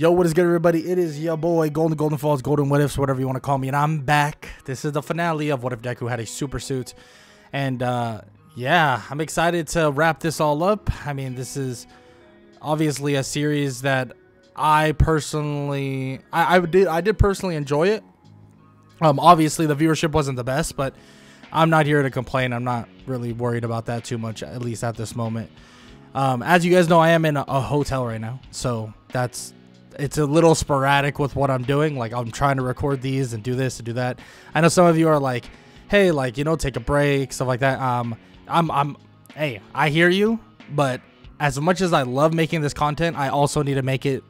Yo, what is good, everybody? It is your boy, Golden Falls, Golden What Ifs, whatever you want to call me, and I'm back. This is the finale of What If Deku had a super suit, and yeah, I'm excited to wrap this all up. I mean, this is obviously a series that I personally, I did personally enjoy it. Obviously the viewership wasn't the best, but I'm not here to complain. I'm not really worried about that too much, at least at this moment. As you guys know, I am in a hotel right now, so it's a little sporadic with what I'm doing. Like, I'm trying to record these and do this and do that. I know some of you are like, hey, like, you know, take a break, stuff like that. Hey, I hear you, but as much as I love making this content, I also need to make it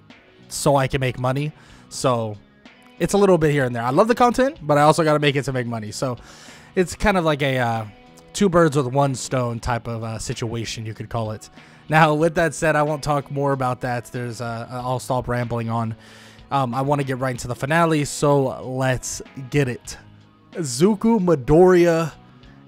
so I can make money. So it's a little bit here and there. I love the content, but I also got to make it to make money. So it's kind of like a two birds with one stone type of situation, you could call it. Now, with that said, I won't talk more about that. I'll stop rambling on. I want to get right into the finale, so let's get it. Izuku Midoriya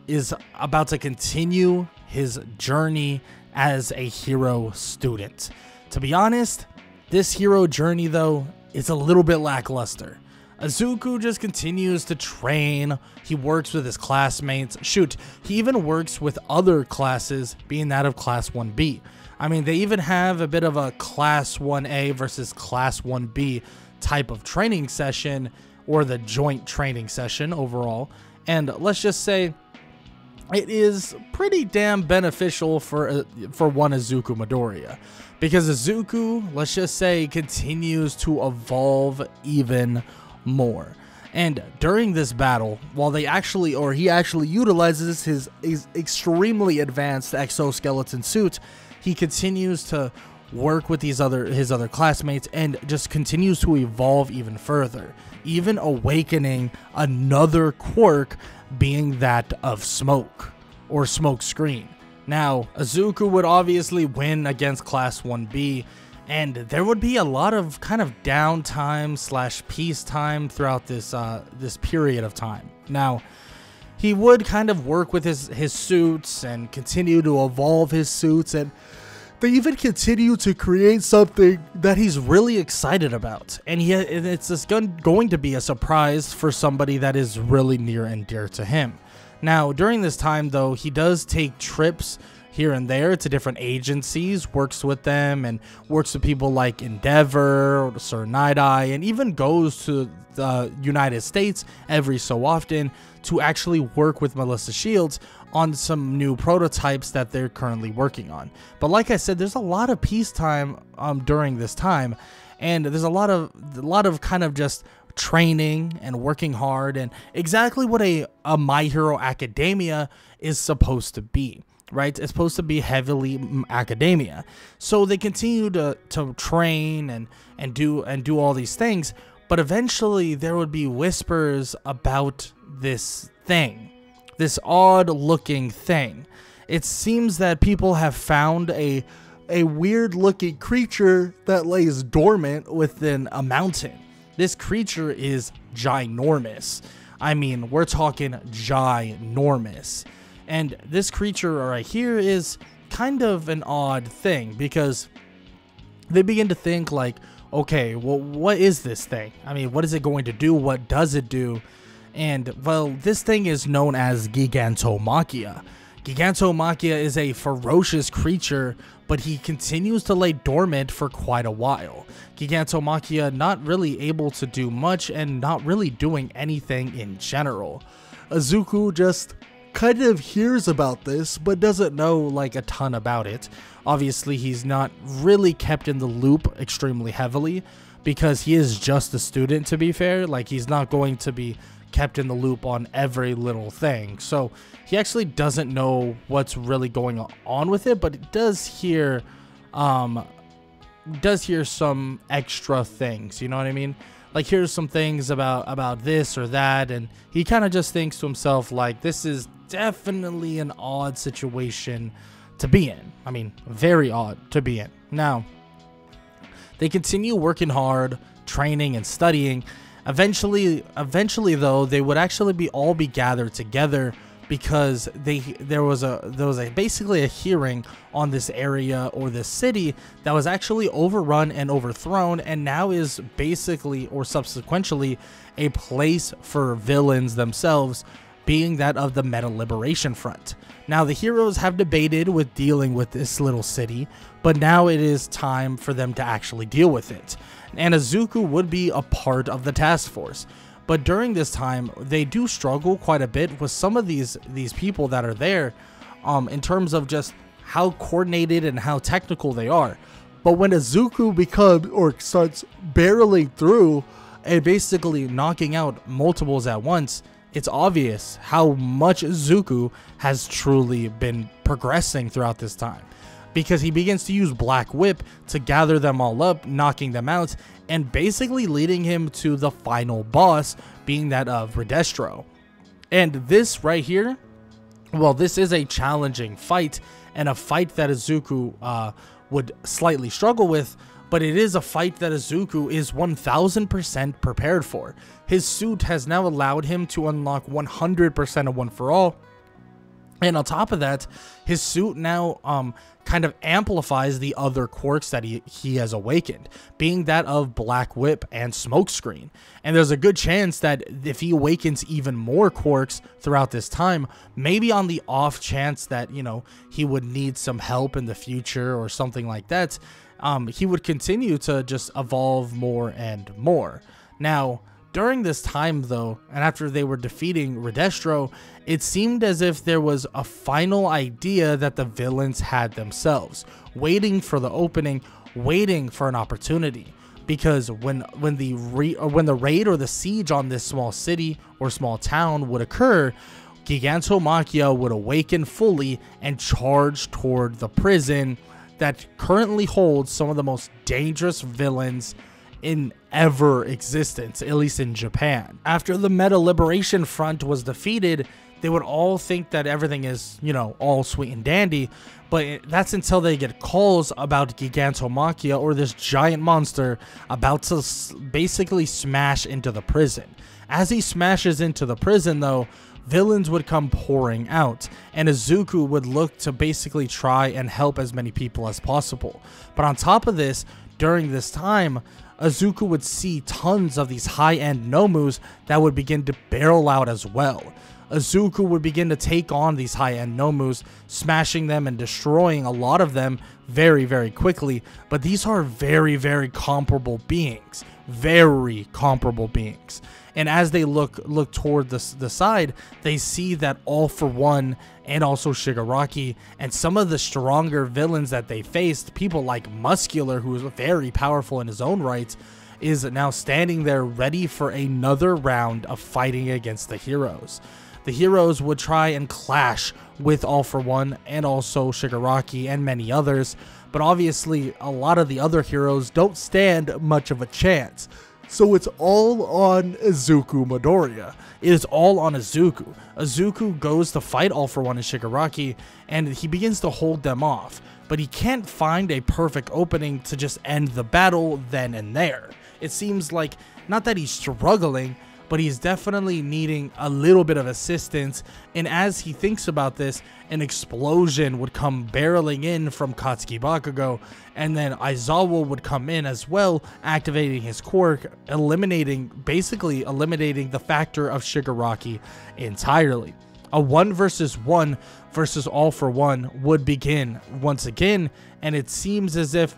is about to continue his journey as a hero student. To be honest, this hero journey, though, is a little bit lackluster. Izuku just continues to train. He works with his classmates. Shoot, he even works with other classes, being that of Class 1B. I mean, they even have a bit of a Class 1A versus Class 1B type of training session, or the joint training session overall. And let's just say it is pretty damn beneficial for one Izuku Midoriya, because Izuku, let's just say, continues to evolve even more. And during this battle, while he actually utilizes his extremely advanced exoskeleton suit, he continues to work with his other classmates and just continues to evolve even further, even awakening another quirk, being that of smoke, or smoke screen. Now, Izuku would obviously win against Class 1B, and there would be a lot of kind of downtime / peacetime throughout this period of time. Now, he would kind of work with his suits and continue to evolve his suits, and they even continue to create something that he's really excited about. And it's just going to be a surprise for somebody that is really near and dear to him. Now, during this time, though, he does take trips here and there to different agencies, works with them, and works with people like Endeavor or Sir Night-Eye, and even goes to the United States every so often to actually work with Melissa Shields on some new prototypes that they're currently working on. But like I said, there's a lot of peacetime during this time, and there's a lot of kind of just training and working hard, and exactly what a My Hero Academia is supposed to be. Right, it's supposed to be heavily academia, so they continue to train and do all these things. But eventually, there would be whispers about this thing, this odd-looking thing. It seems that people have found a weird-looking creature that lays dormant within a mountain. This creature is ginormous. I mean, we're talking ginormous. And this creature right here is kind of an odd thing, because they begin to think like, okay, well, what is this thing? I mean, what is it going to do? What does it do? And, well, this thing is known as Gigantomachia. Gigantomachia is a ferocious creature, but he continues to lay dormant for quite a while. Gigantomachia not really able to do much and not really doing anything in general. Izuku just kind of hears about this, but doesn't know like a ton about it. Obviously, he's not really kept in the loop extremely heavily, because he is just a student, to be fair. Like, he's not going to be kept in the loop on every little thing, so he actually doesn't know what's really going on with it, but it does hear some extra things, you know what I mean? Like, here's some things about this or that, and he kind of just thinks to himself, like, this is definitely an odd situation to be in. I mean, very odd to be in. Now, they continue working hard, training and studying. Eventually though, they would actually all be gathered together because there was basically a hearing on this area or this city that was actually overrun and overthrown, and now is basically or subsequently a place for villains themselves, being that of the Meta Liberation Front. Now the heroes have debated with dealing with this little city, but now it is time for them to actually deal with it. And Izuku would be a part of the task force. But during this time, they do struggle quite a bit with some of these people that are there, in terms of just how coordinated and how technical they are. But when Izuku starts barreling through and basically knocking out multiples at once, it's obvious how much Izuku has truly been progressing throughout this time, because he begins to use Black Whip to gather them all up, knocking them out, and basically leading him to the final boss, being that of Redestro. And this right here, well, this is a challenging fight, and a fight that Izuku would slightly struggle with, but it is a fight that Izuku is 1000% prepared for. His suit has now allowed him to unlock 100% of One For All, and on top of that, his suit now kind of amplifies the other quirks that he has awakened, being that of Black Whip and Smokescreen. And there's a good chance that if he awakens even more quirks throughout this time, maybe on the off chance that, you know, he would need some help in the future or something like that, he would continue to just evolve more and more. Now, during this time though, and after they were defeating Redestro, it seemed as if there was a final idea that the villains had themselves, waiting for the opening, waiting for an opportunity. Because when the raid or the siege on this small city or small town would occur, Gigantomachia would awaken fully and charge toward the prison that currently holds some of the most dangerous villains in ever existence, at least in Japan. After the Meta Liberation Front was defeated, they would all think that everything is, you know, all sweet and dandy, but that's until they get calls about Gigantomachia, or this giant monster, about to basically smash into the prison. As he smashes into the prison though, villains would come pouring out, and Izuku would look to basically try and help as many people as possible. But on top of this, during this time, Izuku would see tons of these high-end Nomus that would begin to barrel out as well. Izuku would begin to take on these high-end Nomus, smashing them and destroying a lot of them very, very quickly. But these are very, very comparable beings. Very comparable beings. And as they look toward the side, they see that All For One and also Shigaraki and some of the stronger villains that they faced, people like Muscular, who is very powerful in his own right, is now standing there ready for another round of fighting against the heroes. The heroes would try and clash with All For One and also Shigaraki and many others, but obviously a lot of the other heroes don't stand much of a chance. So it's all on Izuku Midoriya. It is all on Izuku. Izuku goes to fight All For One and Shigaraki, and he begins to hold them off. But he can't find a perfect opening to just end the battle then and there. It seems like, not that he's struggling, but he's definitely needing a little bit of assistance. And as he thinks about this, an explosion would come barreling in from Katsuki Bakugo, and then Aizawa would come in as well, activating his quirk, basically eliminating the factor of Shigaraki entirely. A 1v1 versus All For One would begin once again, and it seems as if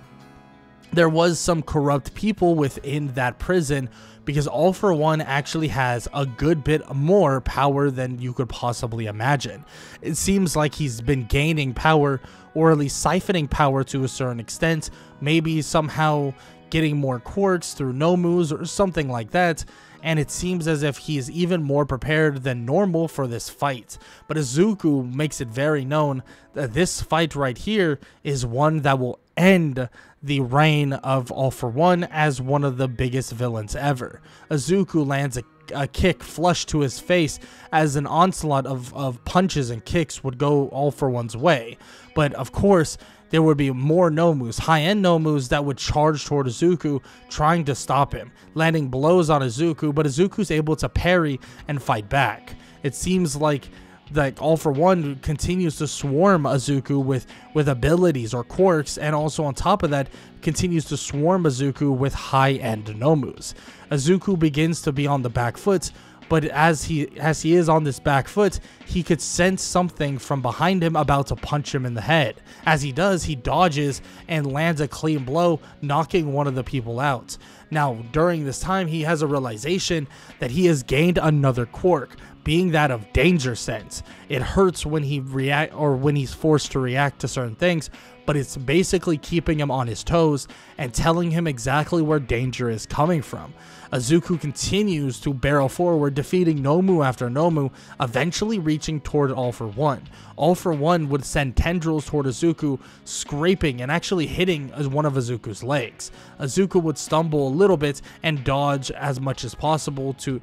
there was some corrupt people within that prison, because All For One actually has a good bit more power than you could possibly imagine. It seems like he's been gaining power, or at least siphoning power to a certain extent, maybe somehow getting more quirks through Nomus or something like that, and it seems as if he is even more prepared than normal for this fight. But Izuku makes it very known that this fight right here is one that will end the reign of All For One as one of the biggest villains ever. Izuku lands a kick flush to his face as an onslaught of punches and kicks would go All For One's way. But of course, there would be more Nomus, high-end Nomus, that would charge toward Izuku, trying to stop him, landing blows on Izuku, but Izuku's able to parry and fight back. It seems like like All For One continues to swarm Izuku with abilities or quirks, and also on top of that continues to swarm Izuku with high-end Nomus. Izuku begins to be on the back foot, but as he is on this back foot, he could sense something from behind him about to punch him in the head. As he does, he dodges and lands a clean blow, knocking one of the people out. Now, during this time, he has a realization that he has gained another quirk, being that of danger sense. It hurts when when he's forced to react to certain things, but it's basically keeping him on his toes and telling him exactly where danger is coming from. Izuku continues to barrel forward, defeating Nomu after Nomu, eventually reaching toward All For One. All For One would send tendrils toward Izuku, scraping and actually hitting one of Izuku's legs. Izuku would stumble a little bit and dodge as much as possible to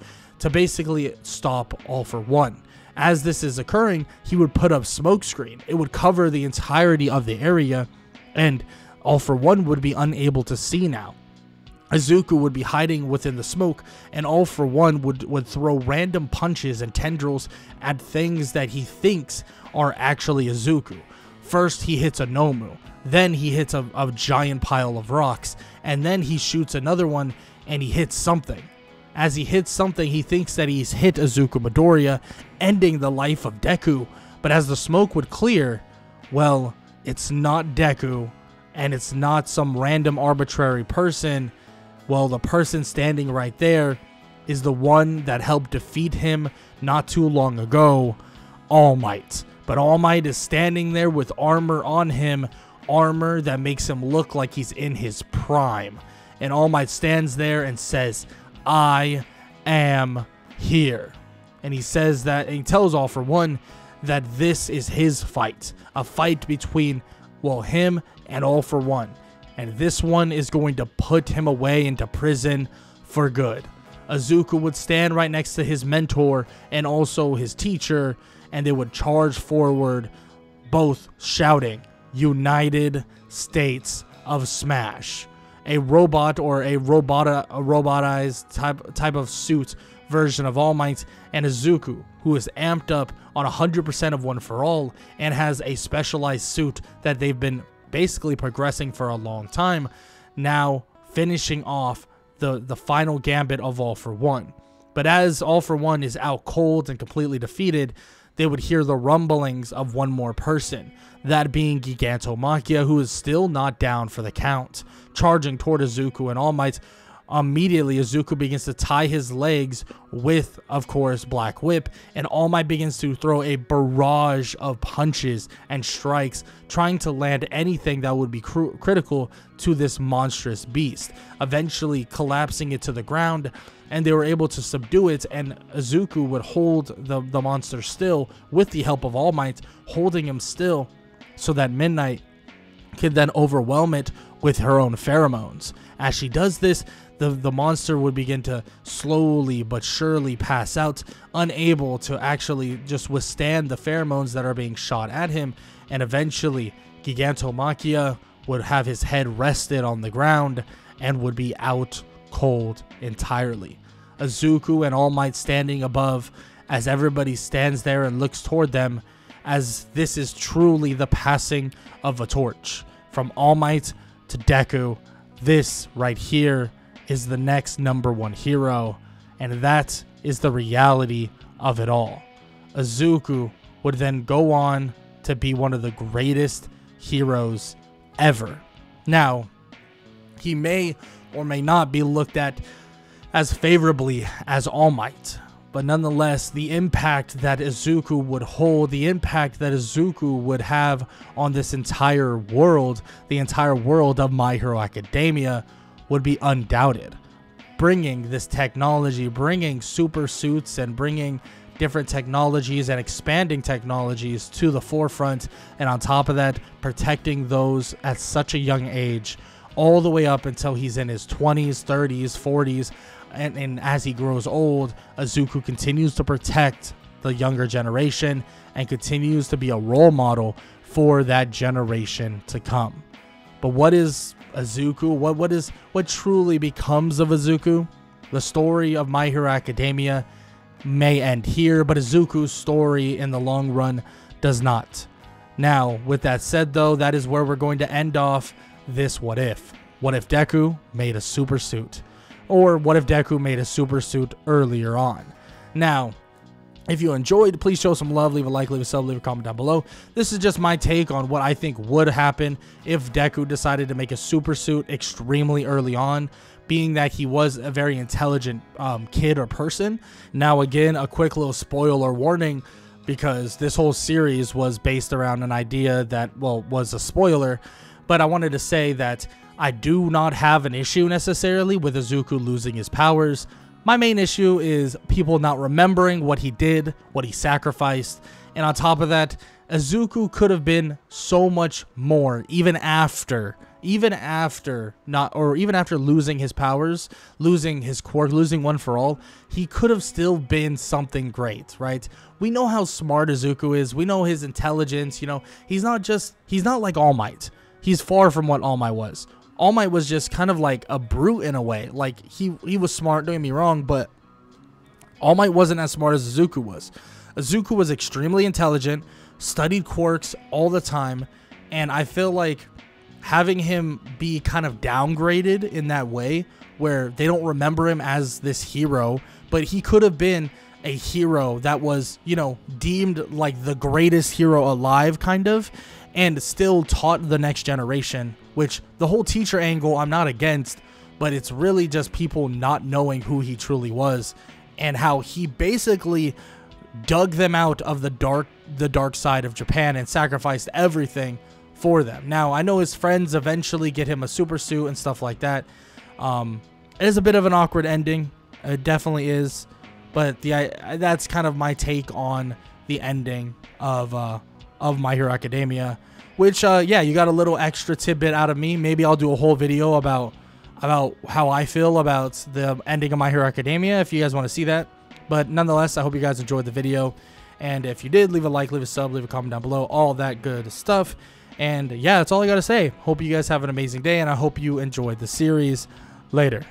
basically stop All For One. As this is occurring, he would put up smoke screen. It would cover the entirety of the area, and All For One would be unable to see now. Izuku would be hiding within the smoke, and All For One would throw random punches and tendrils at things that he thinks are actually Izuku. First, he hits a Nomu, then he hits a giant pile of rocks, and then he shoots another one, and he hits something. As he hits something, he thinks that he's hit Izuku Midoriya, ending the life of Deku, but as the smoke would clear, well, it's not Deku, and it's not some random arbitrary person. Well, the person standing right there is the one that helped defeat him not too long ago, All Might. But All Might is standing there with armor on him, armor that makes him look like he's in his prime. And All Might stands there and says, "I am here." And he says that, and he tells All For One that this is his fight. A fight between, well, him and All For One. And this one is going to put him away into prison for good. Izuku would stand right next to his mentor and also his teacher, and they would charge forward, both shouting, "United States of Smash." A robot or a robotized type of suit version of All Might, and Izuku, who is amped up on 100% of One For All and has a specialized suit that they've been basically progressing for a long time, now finishing off the final gambit of All For One. But as All For One is out cold and completely defeated, they would hear the rumblings of one more person, that being Gigantomachia, who is still not down for the count. Charging toward Izuku and All Might, immediately Izuku begins to tie his legs with, of course, Black Whip, and All Might begins to throw a barrage of punches and strikes, trying to land anything that would be critical to this monstrous beast, eventually collapsing it to the ground, and they were able to subdue it, and Izuku would hold the monster still with the help of All Might, holding him still so that Midnight could then overwhelm it with her own pheromones. As she does this, the monster would begin to slowly but surely pass out, unable to actually just withstand the pheromones that are being shot at him, and eventually Gigantomachia would have his head rested on the ground and would be out cold entirely. Izuku and All Might standing above as everybody stands there and looks toward them, as this is truly the passing of a torch. From All Might to Deku, this right here is the next #1 hero, and that is the reality of it all. Izuku would then go on to be one of the greatest heroes ever. Now, he may or may not be looked at as favorably as All Might, but nonetheless, the impact that Izuku would hold, the impact that Izuku would have on this entire world, the entire world of My Hero Academia, would be undoubted. Bringing this technology, bringing super suits and bringing different technologies and expanding technologies to the forefront, and on top of that, protecting those at such a young age, all the way up until he's in his 20s, 30s, 40s, and as he grows old, Izuku continues to protect the younger generation and continues to be a role model for that generation to come. But what is Izuku? What truly becomes of Izuku? The story of My Hero Academia may end here, but Izuku's story in the long run does not. Now, with that said though, that is where we're going to end off this what if. What if Deku made a super suit? Or what if Deku made a super suit earlier on? Now, if you enjoyed, please show some love, leave a like, leave a sub, leave a comment down below. This is just my take on what I think would happen if Deku decided to make a super suit extremely early on, being that he was a very intelligent kid or person. Now again, a quick little spoiler warning, because this whole series was based around an idea that, well, was a spoiler, but I wanted to say that I do not have an issue necessarily with Izuku losing his powers. My main issue is people not remembering what he did, what he sacrificed, and on top of that, Izuku could have been so much more even after losing his powers, losing his quirk, losing One for All. He could have still been something great, right? We know how smart Izuku is. We know his intelligence. You know, he's not like All Might. He's far from what All Might was. All Might was just kind of like a brute in a way. Like, he was smart, don't get me wrong, but All Might wasn't as smart as Izuku was. Izuku was extremely intelligent, studied quirks all the time, and I feel like having him be kind of downgraded in that way, where they don't remember him as this hero, but he could have been a hero that was, you know, deemed like the greatest hero alive, kind of, and still taught the next generation, which the whole teacher angle I'm not against, but it's really just people not knowing who he truly was and how he basically dug them out of the dark side of Japan and sacrificed everything for them. Now, I know his friends eventually get him a super suit and stuff like that. It is a bit of an awkward ending. It definitely is, but that's kind of my take on the ending of My Hero Academia, which yeah, you got a little extra tidbit out of me. Maybe I'll do a whole video about how I feel about the ending of My Hero Academia if you guys want to see that. But nonetheless, I hope you guys enjoyed the video, and if you did, leave a like, leave a sub, leave a comment down below, all that good stuff. And yeah, that's all I gotta say. Hope you guys have an amazing day, and I hope you enjoyed the series. Later.